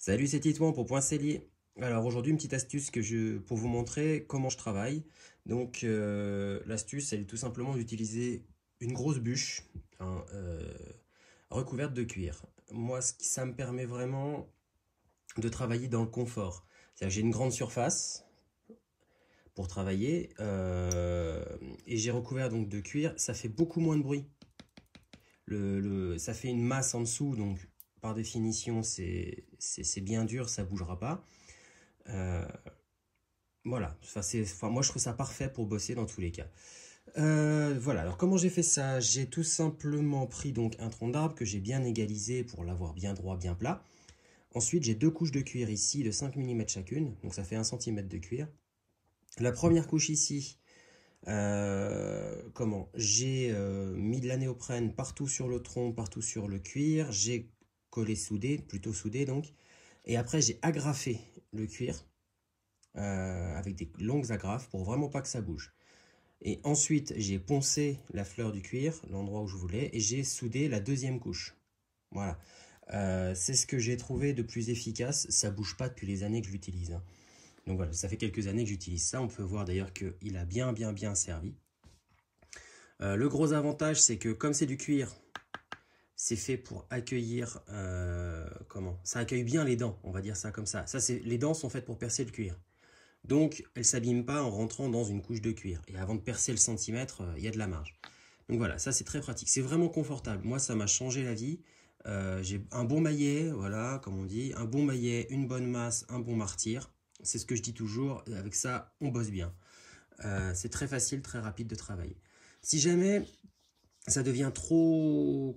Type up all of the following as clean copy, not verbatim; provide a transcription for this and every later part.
Salut, c'est Titouan pour Point Cellier. Alors aujourd'hui, une petite astuce pour vous montrer comment je travaille. Donc l'astuce, elle est tout simplement d'utiliser une grosse bûche, hein, recouverte de cuir. Moi, ça me permet vraiment de travailler dans le confort. C'est-à-dire que j'ai une grande surface pour travailler et j'ai recouvert donc de cuir. Ça fait beaucoup moins de bruit. Ça fait une masse en dessous, donc par définition, c'est bien dur, ça bougera pas. Euh, voilà, moi je trouve ça parfait pour bosser dans tous les cas. Voilà, alors comment j'ai fait ça? J'ai tout simplement pris donc un tronc d'arbre que j'ai bien égalisé pour l'avoir bien droit, bien plat. Ensuite, j'ai deux couches de cuir ici de 5 mm chacune, donc ça fait 1 cm de cuir. La première couche ici, j'ai mis de la néoprène partout sur le tronc, partout sur le cuir. J'ai collé soudé, plutôt soudé donc. Et après, j'ai agrafé le cuir avec des longues agrafes pour vraiment pas que ça bouge. Et ensuite, j'ai poncé la fleur du cuir, l'endroit où je voulais, et j'ai soudé la deuxième couche. Voilà. C'est ce que j'ai trouvé de plus efficace. Ça bouge pas depuis les années que je l'utilise, hein. Donc voilà, ça fait quelques années que j'utilise ça. On peut voir d'ailleurs qu'il a bien servi. Le gros avantage, c'est que comme c'est du cuir, c'est fait pour accueillir, ça accueille bien les dents, on va dire ça comme ça. Les dents sont faites pour percer le cuir. Donc, elles ne s'abîment pas en rentrant dans une couche de cuir. Et avant de percer le centimètre, il y a de la marge. Donc voilà, ça c'est très pratique. C'est vraiment confortable. Moi, ça m'a changé la vie. J'ai un bon maillet, voilà, comme on dit. Un bon maillet, une bonne masse, un bon martyr. C'est ce que je dis toujours. Avec ça, on bosse bien. C'est très facile, très rapide de travailler. Si jamais ça devient trop,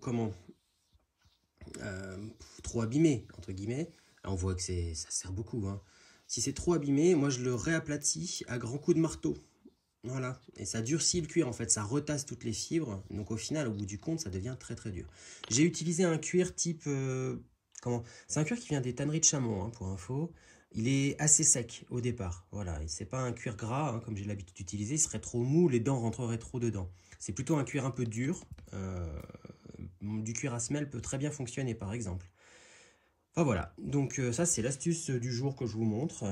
trop abîmé, entre guillemets, on voit que ça sert beaucoup, hein. Si c'est trop abîmé, moi je le réaplatis à grands coups de marteau. Voilà, et ça durcit le cuir en fait, ça retasse toutes les fibres. Donc au final, au bout du compte, ça devient très dur. J'ai utilisé un cuir type... C'est un cuir qui vient des tanneries de Chamont, hein, pour info. Il est assez sec au départ, voilà. Et c'est pas un cuir gras, hein, comme j'ai l'habitude d'utiliser. Il serait trop mou, les dents rentreraient trop dedans. C'est plutôt un cuir un peu dur. Du cuir à semelle peut très bien fonctionner par exemple. Enfin voilà, donc ça c'est l'astuce du jour que je vous montre.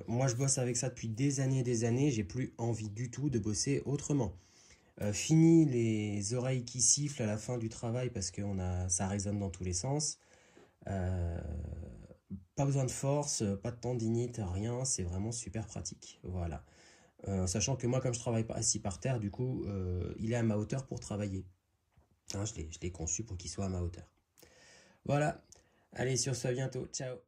Moi je bosse avec ça depuis des années, j'ai plus envie du tout de bosser autrement. Fini les oreilles qui sifflent à la fin du travail parce que ça résonne dans tous les sens. Euh, Pas besoin de force, pas de tendinite, rien, c'est vraiment super pratique. Voilà. Sachant que moi comme je travaille pas assis par terre, du coup il est à ma hauteur pour travailler. Hein, je l'ai conçu pour qu'il soit à ma hauteur. Voilà. Allez, sur ce, à bientôt. Ciao.